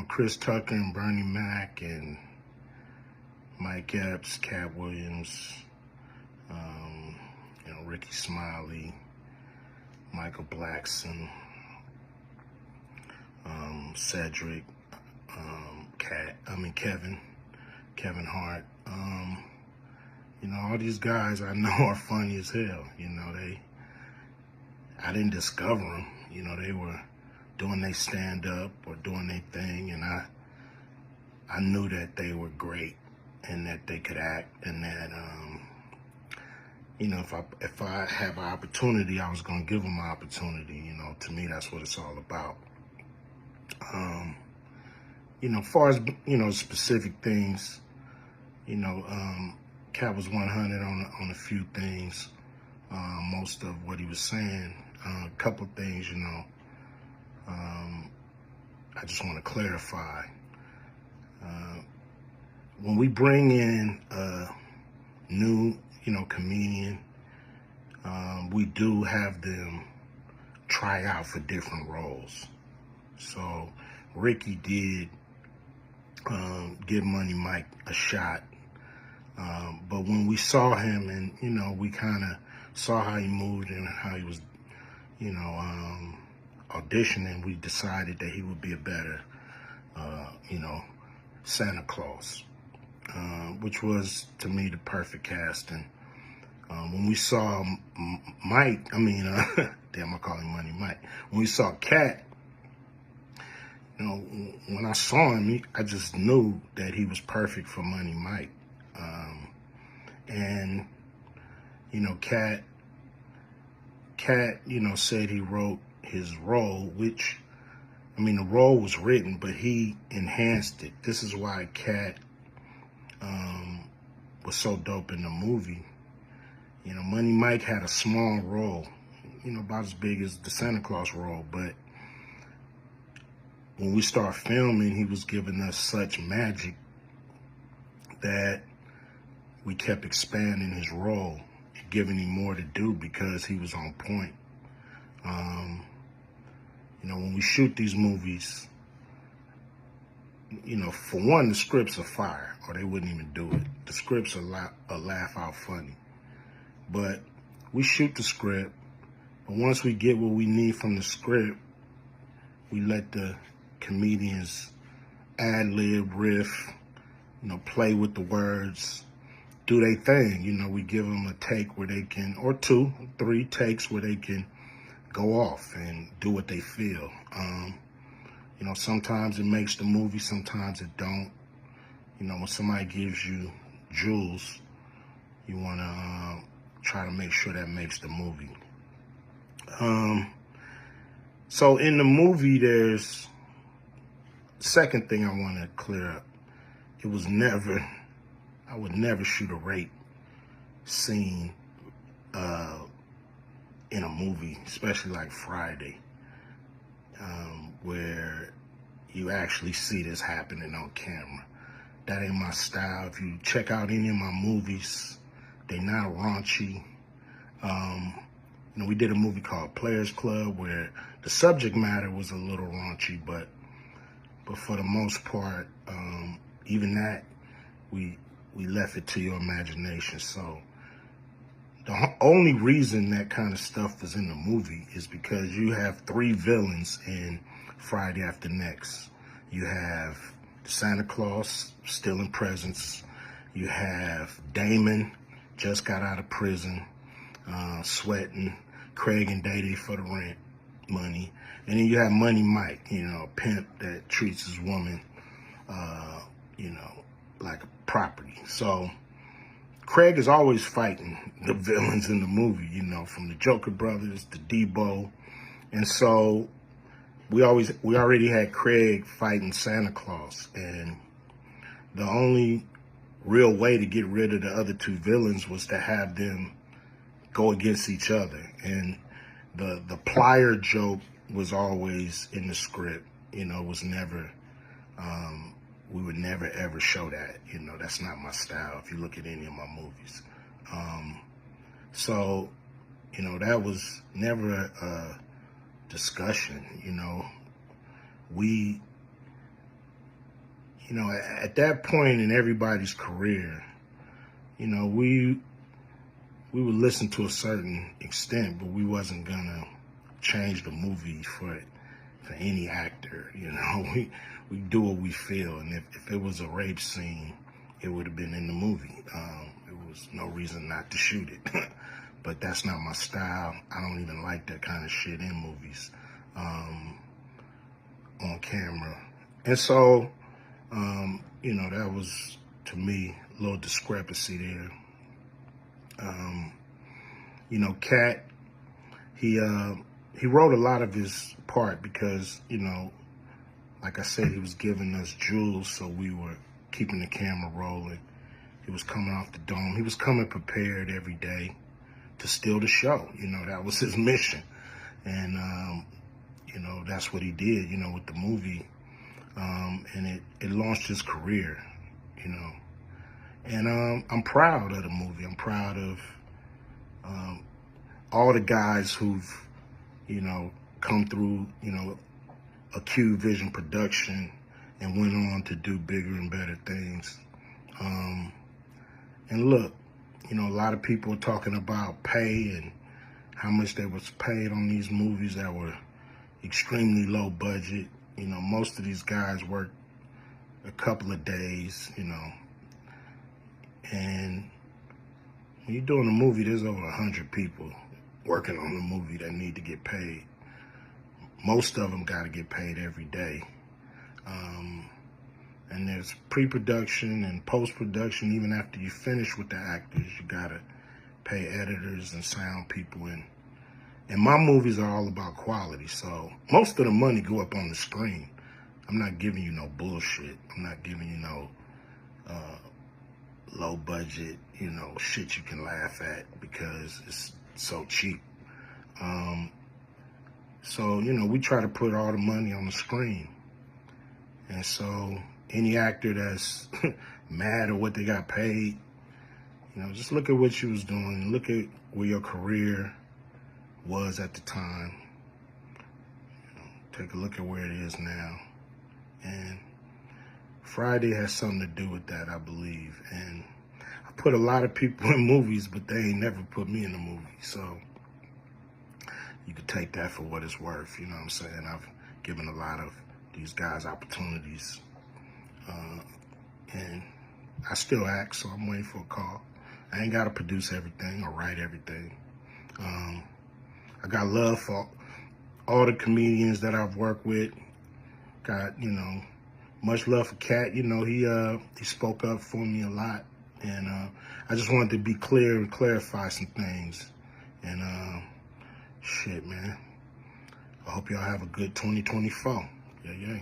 Chris Tucker and Bernie Mac and Mike Epps, Katt Williams, Ricky Smiley, Michael Blackson, Cedric, Kevin Hart. All these guys I know are funny as hell. I didn't discover them. They were doing their stand-up or doing their thing, and I knew that they were great and that they could act, and that if I have an opportunity, I was gonna give them an opportunity. To me, that's what it's all about. As far as specific things, Katt was 100 on a few things. Most of what he was saying, a couple of things, I just want to clarify. When we bring in a new, comedian, we do have them try out for different roles. So Ricky did give Money Mike a shot. But when we saw him and, we kind of saw how he moved and how he was, auditioning, we decided that he would be a better, Santa Claus, which was, to me, the perfect casting. When we saw Mike, damn, I call him Money Mike. When we saw Katt, when I saw him, I just knew that he was perfect for Money Mike. And, Katt, said he wrote his role, which, the role was written, but he enhanced it. This is why Katt was so dope in the movie. Money Mike had a small role, about as big as the Santa Claus role, but when we start filming, he was giving us such magic that we kept expanding his role, giving him more to do because he was on point. When we shoot these movies, for one, the scripts are fire, or they wouldn't even do it. The scripts are laugh out funny. But we shoot the script, but once we get what we need from the script, we let the comedians ad-lib, riff, play with the words, do their thing. We give them a take where they can, or 2, 3 takes where they can go off and do what they feel. Sometimes it makes the movie, sometimes it don't. When somebody gives you jewels, you want to try to make sure that makes the movie. So in the movie, there's second thing I want to clear up. I would never shoot a rape scene in a movie, especially like Friday, where you actually see this happening on camera. That ain't my style. If you check out any of my movies, they're not raunchy. We did a movie called Players Club where the subject matter was a little raunchy, but for the most part, even that, we left it to your imagination. So the only reason that kind of stuff is in the movie is because you have 3 villains in Friday After Next. You have Santa Claus stealing presents. You have Damon, just got out of prison, sweating. Craig and Day for the rent money. And then you have Money Mike, a pimp that treats his woman, like a property. So Craig is always fighting the villains in the movie, from the Joker brothers to Debo. And so we already had Craig fighting Santa Claus. And the only real way to get rid of the other 2 villains was to have them go against each other. And the plier joke was always in the script, was never, we would never ever show that, that's not my style if you look at any of my movies. So, that was never a discussion, we you know, at that point in everybody's career, you know, we would listen to a certain extent, but we wasn't gonna change the movie for any actor. You know, we do what we feel, and if it was a rape scene, it would have been in the movie. There was no reason not to shoot it. But that's not my style. I don't even like that kind of shit in movies, on camera. And so, you know, that was, to me, a little discrepancy there. You know, Katt, he wrote a lot of his part because, you know, like I said, he was giving us jewels, so we were keeping the camera rolling. He was coming off the dome. He was coming prepared every day to steal the show. You know, that was his mission. And, you know, that's what he did, you know, with the movie. And it launched his career, you know. And I'm proud of the movie. I'm proud of all the guys who've, you know, come through, you know, a Q Vision production and went on to do bigger and better things. And look, you know, a lot of people are talking about pay and how much they was paid on these movies that were extremely low budget. You know, most of these guys work a couple of days, you know. And when you're doing a movie, there's over 100 people working on the movie that need to get paid. Most of them got to get paid every day. And there's pre-production and post-production. Even after you finish with the actors, you got to pay editors and sound people. And my movies are all about quality. So most of the money go up on the screen. I'm not giving you no bullshit. I'm not giving you no low budget, you know, shit you can laugh at because it's so cheap. So, you know, we try to put all the money on the screen. And so any actor that's mad at what they got paid, you know, just look at what you was doing. Look at where your career was at the time. You know, take a look at where it is now. And Friday has something to do with that, I believe. And I put a lot of people in movies, but they ain't never put me in a movie. So you could take that for what it's worth. You know what I'm saying? I've given a lot of these guys opportunities. And I still act, so I'm waiting for a call. I ain't got to produce everything or write everything. I got love for all the comedians that I've worked with. Got, you know, much love for Katt. You know, he spoke up for me a lot. And I just wanted to be clear and clarify some things. And shit, man. I hope y'all have a good 2024. Yeah, yeah.